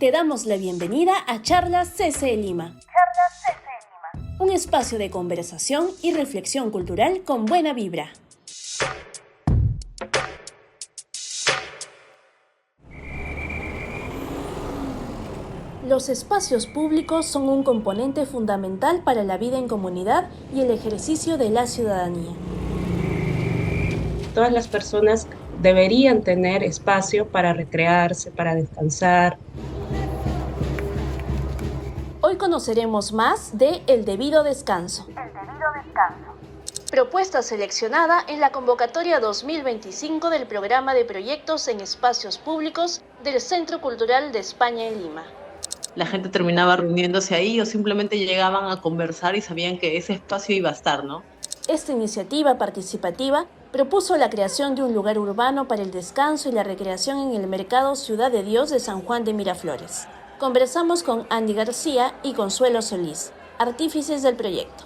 Te damos la bienvenida a Charlas CC Lima. Un espacio de conversación y reflexión cultural con buena vibra. Los espacios públicos son un componente fundamental para la vida en comunidad y el ejercicio de la ciudadanía. Todas las personas deberían tener espacio para recrearse, para descansar. Hoy conoceremos más de El Debido Descanso. Propuesta seleccionada en la convocatoria 2025 del Programa de Proyectos en Espacios Públicos del Centro Cultural de España en Lima. La gente terminaba reuniéndose ahí o simplemente llegaban a conversar y sabían que ese espacio iba a estar, ¿no? Esta iniciativa participativa propuso la creación de un lugar urbano para el descanso y la recreación en el mercado Ciudad de Dios de San Juan de Miraflores. Conversamos con Andy García y Consuelo Solís, artífices del proyecto.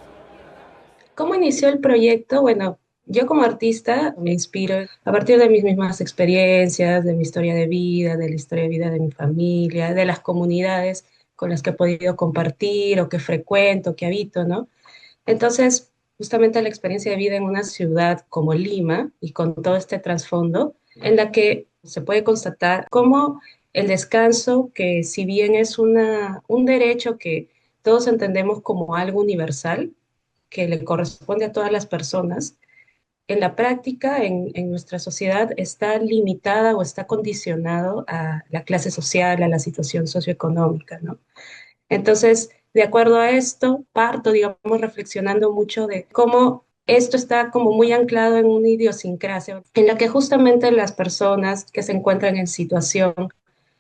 ¿Cómo inició el proyecto? Bueno, yo como artista me inspiro a partir de mis mismas experiencias, de mi historia de vida, de la historia de vida de mi familia, de las comunidades con las que he podido compartir o que frecuento, que habito, ¿no? Entonces, justamente la experiencia de vida en una ciudad como Lima y con todo este trasfondo, en la que se puede constatar cómo el descanso, que si bien es un derecho que todos entendemos como algo universal, que le corresponde a todas las personas, en la práctica, en nuestra sociedad, está limitada o está condicionado a la clase social, a la situación socioeconómica, ¿no? Entonces, de acuerdo a esto, parto, digamos, reflexionando mucho de cómo esto está como muy anclado en una idiosincrasia en la que justamente las personas que se encuentran en situación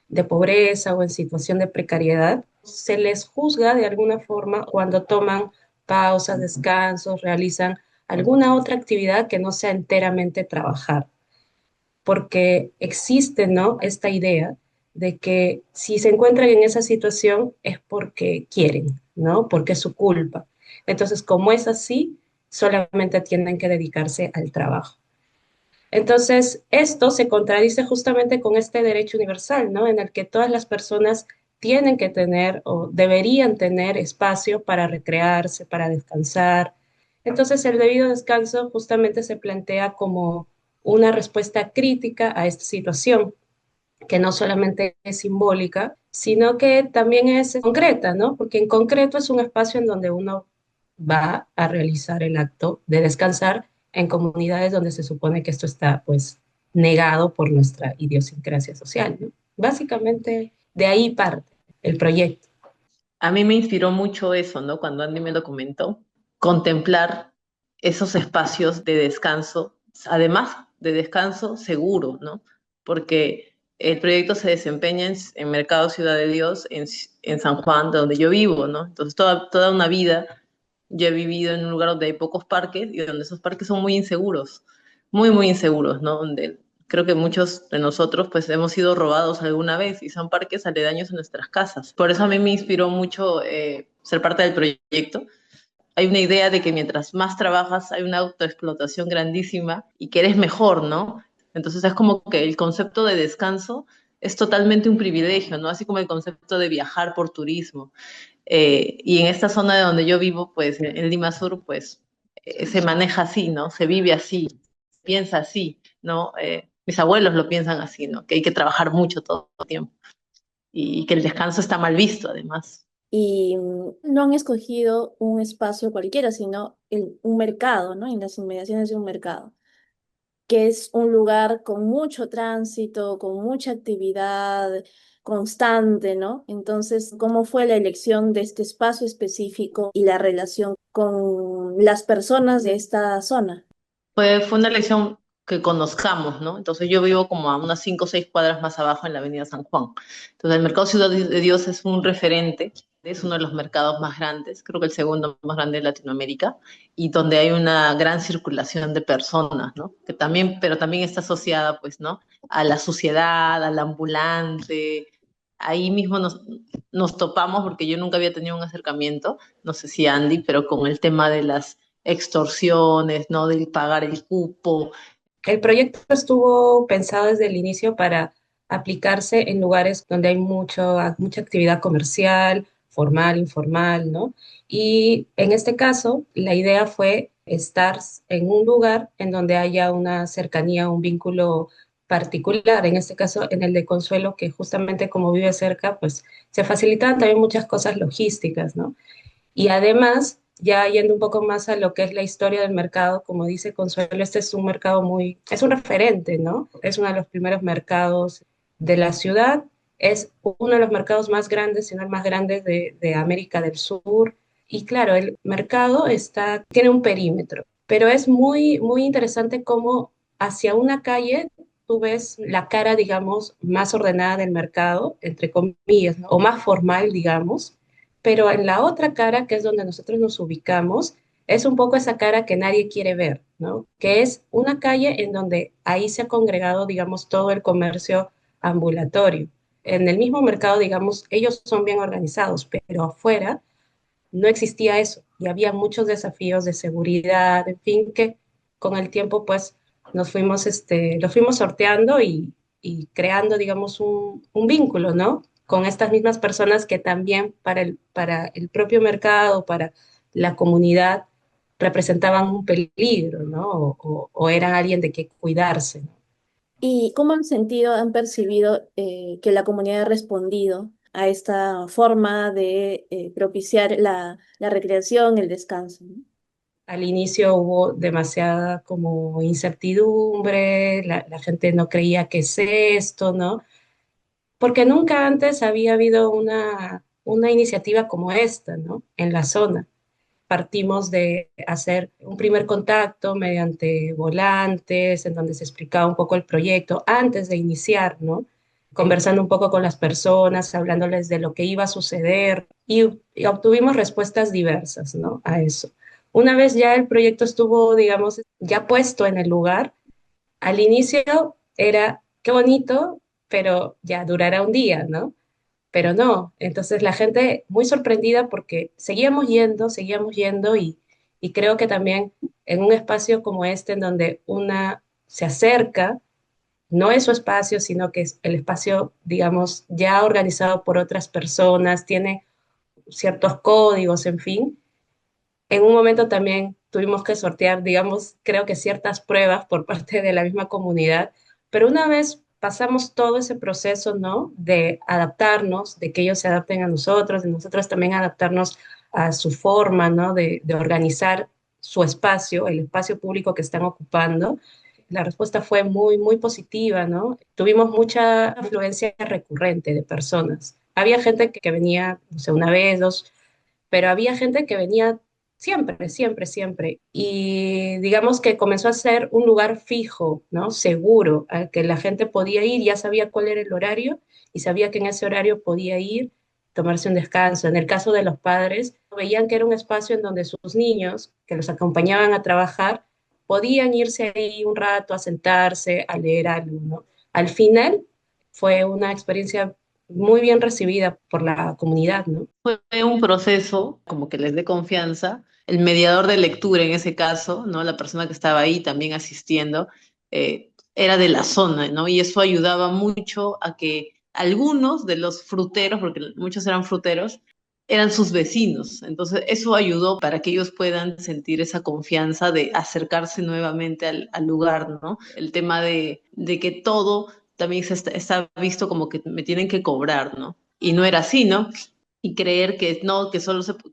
de pobreza o en situación de precariedad, se les juzga de alguna forma cuando toman pausas, descansos, realizan alguna otra actividad que no sea enteramente trabajar, porque existe, ¿no? Esta idea de que si se encuentran en esa situación es porque quieren, ¿no? Porque es su culpa. Entonces, como es así, solamente tienen que dedicarse al trabajo. Entonces, esto se contradice justamente con este derecho universal, ¿no? En el que todas las personas tienen que tener o deberían tener espacio para recrearse, para descansar. Entonces, el debido descanso justamente se plantea como una respuesta crítica a esta situación, que no solamente es simbólica, sino que también es concreta, ¿no? Porque en concreto es un espacio en donde uno va a realizar el acto de descansar en comunidades donde se supone que esto está, pues, negado por nuestra idiosincrasia social, ¿no? Básicamente, de ahí parte el proyecto. A mí me inspiró mucho eso, ¿no? Cuando Andy me lo comentó, contemplar esos espacios de descanso, además de descanso seguro, ¿no? Porque el proyecto se desempeña en Mercado Ciudad de Dios, en San Juan, de donde yo vivo, ¿no? Entonces, toda una vida yo he vivido en un lugar donde hay pocos parques y donde esos parques son muy inseguros, muy, muy inseguros, ¿no? Donde creo que muchos de nosotros pues hemos sido robados alguna vez y son parques aledaños a nuestras casas. Por eso a mí me inspiró mucho ser parte del proyecto. Hay una idea de que mientras más trabajas hay una autoexplotación grandísima y que eres mejor, ¿no? Entonces es como que el concepto de descanso es totalmente un privilegio, ¿no? Así como el concepto de viajar por turismo. Y en esta zona de donde yo vivo, pues en Lima Sur, pues se maneja así, ¿no? Se vive así, piensa así, ¿no? Mis abuelos lo piensan así, ¿no? Que hay que trabajar mucho todo el tiempo y que el descanso está mal visto, además. Y no han escogido un espacio cualquiera, sino un mercado, ¿no? En las inmediaciones de un mercado, que es un lugar con mucho tránsito, con mucha actividad constante, ¿no? Entonces, ¿cómo fue la elección de este espacio específico y la relación con las personas de esta zona? Fue una elección que conozcamos, ¿no? Entonces yo vivo como a unas 5 o 6 cuadras más abajo en la Avenida San Juan. Entonces el Mercado Ciudad de Dios es un referente, es uno de los mercados más grandes, creo que el segundo más grande de Latinoamérica, y donde hay una gran circulación de personas, ¿no? Que también, pero también está asociada, pues, ¿no? A la suciedad, al ambulante. Ahí mismo nos topamos, porque yo nunca había tenido un acercamiento, no sé si Andy, pero con el tema de las extorsiones, ¿no? Del pagar el cupo. El proyecto estuvo pensado desde el inicio para aplicarse en lugares donde hay mucha actividad comercial, formal, informal, ¿no? Y en este caso, la idea fue estar en un lugar en donde haya una cercanía, un vínculo particular, en este caso en el de Consuelo, que justamente como vive cerca, pues se facilitan también muchas cosas logísticas, ¿no? Y además, ya yendo un poco más a lo que es la historia del mercado, como dice Consuelo, este es un mercado es un referente, ¿no? Es uno de los primeros mercados de la ciudad, es uno de los mercados más grandes, si no el más grande de América del Sur. Y claro, el mercado tiene un perímetro, pero es muy interesante cómo hacia una calle tú ves la cara, digamos, más ordenada del mercado, entre comillas, ¿no? O más formal, digamos, pero en la otra cara, que es donde nosotros nos ubicamos, es un poco esa cara que nadie quiere ver, ¿no? Que es una calle en donde ahí se ha congregado, digamos, todo el comercio ambulatorio. En el mismo mercado, digamos, ellos son bien organizados, pero afuera no existía eso y había muchos desafíos de seguridad, en fin, que con el tiempo pues lo fuimos sorteando y creando, digamos, un vínculo, ¿no? Con estas mismas personas que también para el propio mercado, para la comunidad, representaban un peligro, ¿no? O eran alguien de que cuidarse, ¿no? ¿Y cómo han sentido, han percibido que la comunidad ha respondido a esta forma de propiciar la recreación, el descanso? ¿No? Al inicio hubo demasiada como incertidumbre, la gente no creía que es esto, ¿no? Porque nunca antes había habido una iniciativa como esta, ¿no? En la zona. Partimos de hacer un primer contacto mediante volantes, en donde se explicaba un poco el proyecto antes de iniciar, ¿no? Conversando un poco con las personas, hablándoles de lo que iba a suceder y obtuvimos respuestas diversas, ¿no? A eso. Una vez ya el proyecto estuvo, digamos, ya puesto en el lugar, al inicio era, qué bonito, pero ya durará un día, ¿no? Pero no, entonces la gente muy sorprendida porque seguíamos yendo y creo que también en un espacio como este en donde una se acerca, no es su espacio, sino que es el espacio, digamos, ya organizado por otras personas, tiene ciertos códigos, en fin. En un momento también tuvimos que sortear, digamos, creo que ciertas pruebas por parte de la misma comunidad, pero una vez pasamos todo ese proceso, ¿no? De adaptarnos, de que ellos se adapten a nosotros, de nosotros también adaptarnos a su forma, ¿no? De organizar su espacio, el espacio público que están ocupando. La respuesta fue muy positiva, ¿no? Tuvimos mucha afluencia recurrente de personas. Había gente que venía, no sé, una vez, dos, pero había gente que venía siempre. Y digamos que comenzó a ser un lugar fijo, ¿no? Seguro, al que la gente podía ir, ya sabía cuál era el horario y sabía que en ese horario podía ir, tomarse un descanso. En el caso de los padres, veían que era un espacio en donde sus niños, que los acompañaban a trabajar, podían irse ahí un rato a sentarse, a leer algo, ¿no? Al final fue una experiencia muy bien recibida por la comunidad, ¿no? Fue un proceso como que les dé confianza. El mediador de lectura en ese caso, ¿no? La persona que estaba ahí también asistiendo, era de la zona, ¿no? Y eso ayudaba mucho a que algunos de los fruteros, porque muchos eran fruteros, eran sus vecinos. Entonces, eso ayudó para que ellos puedan sentir esa confianza de acercarse nuevamente al lugar, ¿no? El tema de que todo también está visto como que me tienen que cobrar, ¿no? Y no era así, ¿no? Y creer que no, que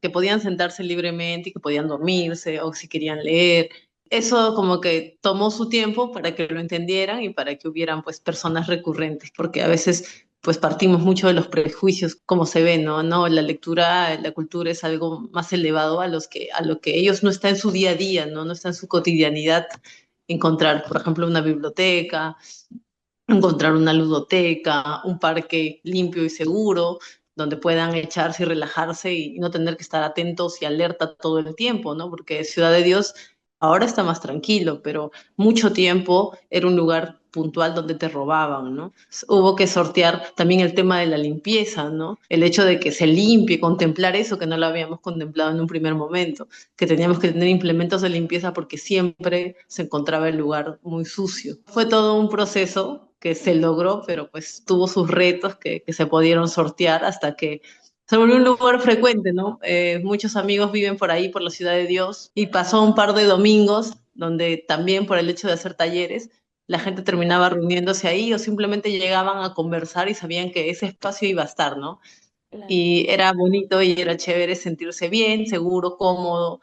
que podían sentarse libremente y que podían dormirse o si querían leer. Eso como que tomó su tiempo para que lo entendieran y para que hubieran pues personas recurrentes, porque a veces pues partimos mucho de los prejuicios, como se ve, ¿no? No, la lectura, la cultura es algo más elevado a lo que ellos no está en su día a día, ¿no? No está en su cotidianidad encontrar, por ejemplo, una biblioteca, encontrar una ludoteca, un parque limpio y seguro, donde puedan echarse y relajarse y no tener que estar atentos y alerta todo el tiempo, ¿no? Porque Ciudad de Dios, Ahora está más tranquilo, pero mucho tiempo era un lugar puntual donde te robaban, ¿no? Hubo que sortear también el tema de la limpieza, ¿no? El hecho de que se limpie, contemplar eso que no lo habíamos contemplado en un primer momento, que teníamos que tener implementos de limpieza porque siempre se encontraba el lugar muy sucio. Fue todo un proceso que se logró, pero pues tuvo sus retos que se pudieron sortear hasta que se volvió un lugar frecuente, ¿no? Muchos amigos viven por ahí, por la Ciudad de Dios, y pasó un par de domingos donde también por el hecho de hacer talleres, la gente terminaba reuniéndose ahí o simplemente llegaban a conversar y sabían que ese espacio iba a estar, ¿no? Claro. Y era bonito y era chévere sentirse bien, seguro, cómodo,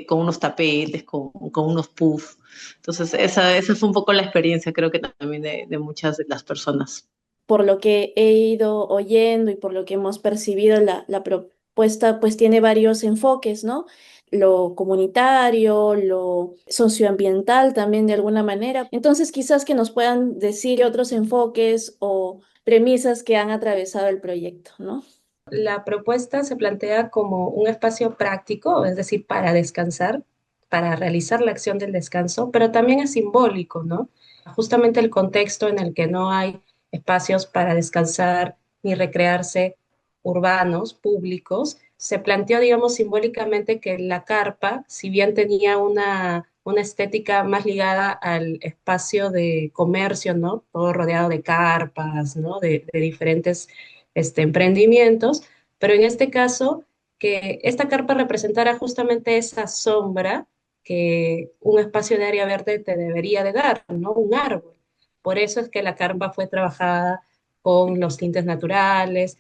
con unos tapetes, con unos puffs. Entonces, esa fue un poco la experiencia, creo que también de muchas de las personas. Por lo que he ido oyendo y por lo que hemos percibido, la propuesta pues tiene varios enfoques, ¿no? Lo comunitario, lo socioambiental también de alguna manera. Entonces, quizás que nos puedan decir otros enfoques o premisas que han atravesado el proyecto, ¿no? La propuesta se plantea como un espacio práctico, es decir, para descansar, para realizar la acción del descanso, pero también es simbólico, ¿no? Justamente el contexto en el que no hay espacios para descansar ni recrearse urbanos, públicos, se planteó, digamos, simbólicamente que la carpa, si bien tenía una estética más ligada al espacio de comercio, ¿no? Todo rodeado de carpas, ¿no? De diferentes emprendimientos, pero en este caso, que esta carpa representara justamente esa sombra que un espacio de área verde te debería de dar, ¿no? Un árbol. Por eso es que la carpa fue trabajada con los tintes naturales,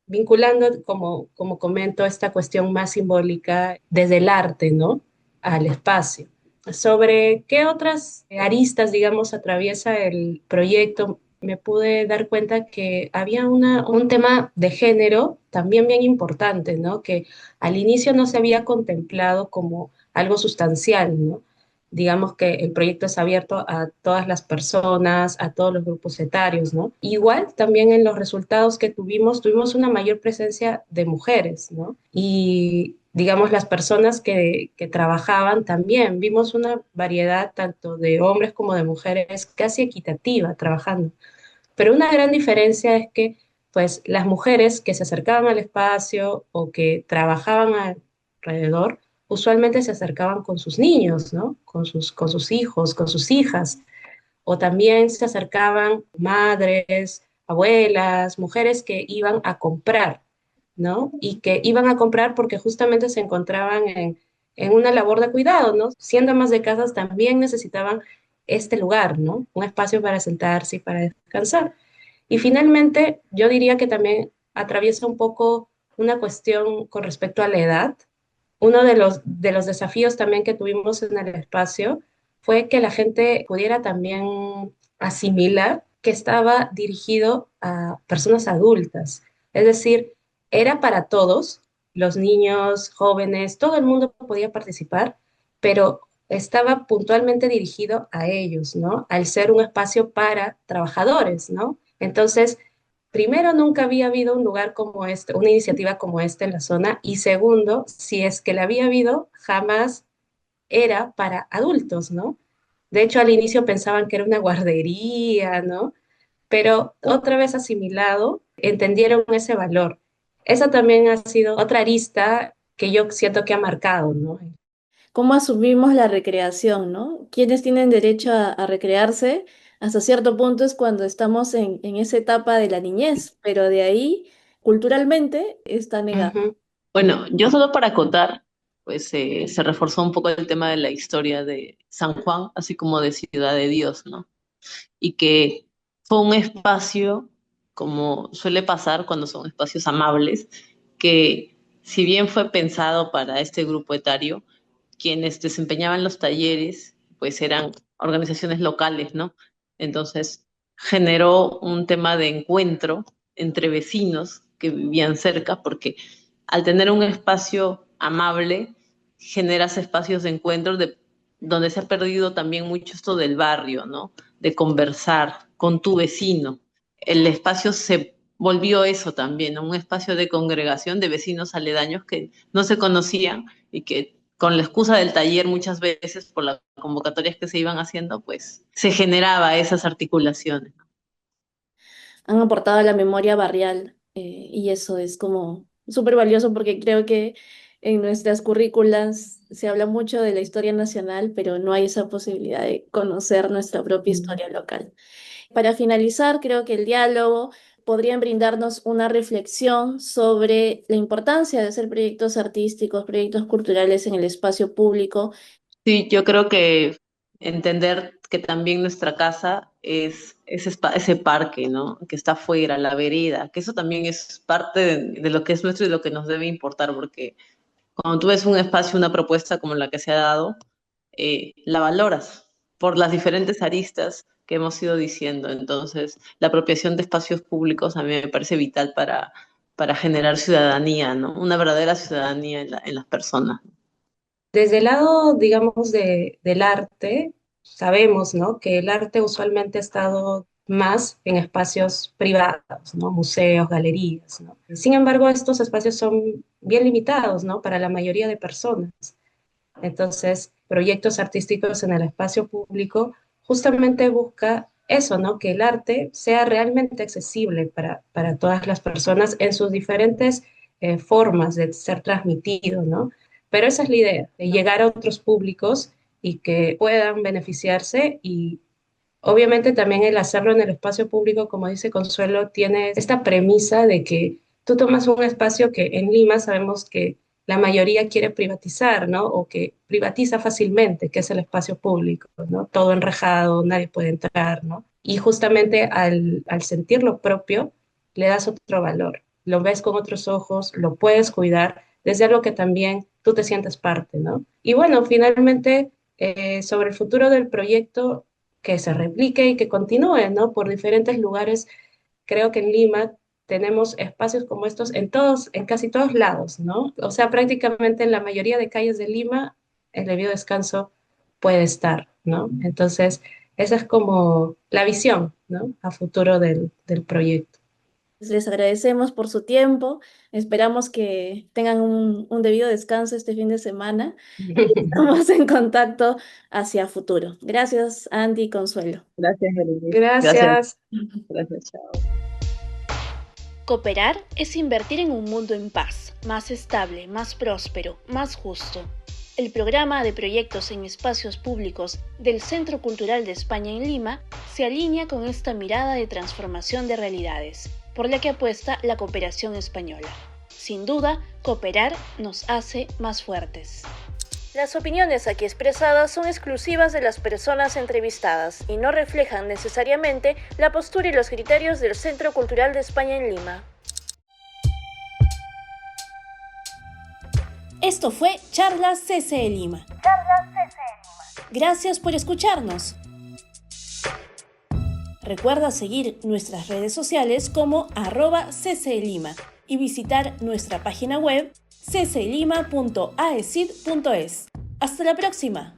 vinculando, como comento, esta cuestión más simbólica desde el arte, ¿no? Al espacio. Sobre qué otras aristas, digamos, atraviesa el proyecto, me pude dar cuenta que había un tema de género también bien importante, ¿no? Que al inicio no se había contemplado como algo sustancial, ¿no? Digamos que el proyecto es abierto a todas las personas, a todos los grupos etarios, ¿no? Igual también en los resultados que tuvimos una mayor presencia de mujeres, ¿no? Y digamos, las personas que trabajaban también, vimos una variedad tanto de hombres como de mujeres casi equitativa trabajando. Pero una gran diferencia es que, pues, las mujeres que se acercaban al espacio o que trabajaban alrededor, usualmente se acercaban con sus niños, ¿no? Con sus hijos, con sus hijas. O también se acercaban madres, abuelas, mujeres que iban a comprar, ¿no? Y que iban a comprar porque justamente se encontraban en una labor de cuidado, ¿no? Siendo amas de casas también necesitaban este lugar, ¿no? Un espacio para sentarse y para descansar. Y finalmente, yo diría que también atraviesa un poco una cuestión con respecto a la edad. Uno de los desafíos también que tuvimos en el espacio fue que la gente pudiera también asimilar que estaba dirigido a personas adultas. Es decir, era para todos, los niños, jóvenes, todo el mundo podía participar, pero estaba puntualmente dirigido a ellos, ¿no? Al ser un espacio para trabajadores, ¿no? Entonces, primero, nunca había habido un lugar como este, una iniciativa como esta en la zona. Y segundo, si es que la había habido, jamás era para adultos, ¿no? De hecho, al inicio pensaban que era una guardería, ¿no? Pero otra vez asimilado, entendieron ese valor. Esa también ha sido otra arista que yo siento que ha marcado, ¿no? ¿Cómo asumimos la recreación, ¿no? ¿Quiénes tienen derecho a recrearse? Hasta cierto punto es cuando estamos en esa etapa de la niñez, pero de ahí, culturalmente, está negado. Ujú, Bueno, yo solo para acotar, pues se reforzó un poco el tema de la historia de San Juan, así como de Ciudad de Dios, ¿no? Y que fue un espacio, como suele pasar cuando son espacios amables, que si bien fue pensado para este grupo etario, quienes desempeñaban los talleres, pues eran organizaciones locales, ¿no? Entonces generó un tema de encuentro entre vecinos que vivían cerca, porque al tener un espacio amable, generas espacios de encuentro donde se ha perdido también mucho esto del barrio, ¿no? De conversar con tu vecino. El espacio se volvió eso también, ¿no? Un espacio de congregación de vecinos aledaños que no se conocían y que con la excusa del taller muchas veces, por las convocatorias que se iban haciendo, pues se generaba esas articulaciones. Han aportado a la memoria barrial, y eso es como súper valioso porque creo que en nuestras currículas se habla mucho de la historia nacional, pero no hay esa posibilidad de conocer nuestra propia Mm. historia local. Para finalizar, creo que el diálogo podría brindarnos una reflexión sobre la importancia de hacer proyectos artísticos, proyectos culturales en el espacio público. Sí, yo creo que entender que también nuestra casa es ese parque, ¿no? Que está afuera, la vereda, que eso también es parte de lo que es nuestro y de lo que nos debe importar, porque cuando tú ves un espacio, una propuesta como la que se ha dado, la valoras por las diferentes aristas que hemos ido diciendo. Entonces, la apropiación de espacios públicos a mí me parece vital para generar ciudadanía, ¿no? Una verdadera ciudadanía en las personas. Desde el lado, digamos, del arte, sabemos, ¿no? Que el arte usualmente ha estado más en espacios privados, ¿no? Museos, galerías, ¿no? Sin embargo, estos espacios son bien limitados, ¿no? Para la mayoría de personas. Entonces, proyectos artísticos en el espacio público justamente busca eso, ¿no? Que el arte sea realmente accesible para todas las personas en sus diferentes formas de ser transmitido, ¿no? Pero esa es la idea, de llegar a otros públicos y que puedan beneficiarse y obviamente también el hacerlo en el espacio público, como dice Consuelo, tiene esta premisa de que tú tomas un espacio que en Lima sabemos que la mayoría quiere privatizar, ¿no? O que privatiza fácilmente, que es el espacio público, ¿no? Todo enrejado, nadie puede entrar, ¿no? Y justamente al sentirlo propio, le das otro valor, lo ves con otros ojos, lo puedes cuidar, desde algo que también tú te sientes parte, ¿no? Y bueno, finalmente, sobre el futuro del proyecto, que se replique y que continúe, ¿no? Por diferentes lugares. Creo que en Lima tenemos espacios como estos en todos, en casi todos lados, ¿no? O sea, prácticamente en la mayoría de calles de Lima, el debido descanso puede estar, ¿no? Entonces, esa es como la visión, ¿no? A futuro del proyecto. Les agradecemos por su tiempo. Esperamos que tengan un debido descanso este fin de semana y estamos en contacto hacia futuro. Gracias, Andy y Consuelo. Gracias, Berenice. Gracias, Gracias. gracias, chao. Cooperar es invertir en un mundo en paz, más estable, más próspero, más justo. El programa de proyectos en espacios públicos del Centro Cultural de España en Lima se alinea con esta mirada de transformación de realidades, por la que apuesta la cooperación española. Sin duda, cooperar nos hace más fuertes. Las opiniones aquí expresadas son exclusivas de las personas entrevistadas y no reflejan necesariamente la postura y los criterios del Centro Cultural de España en Lima. Esto fue Charlas CCE Lima. Gracias por escucharnos. Recuerda seguir nuestras redes sociales como @ccelima y visitar nuestra página web ccelima.aecid.es. Hasta la próxima.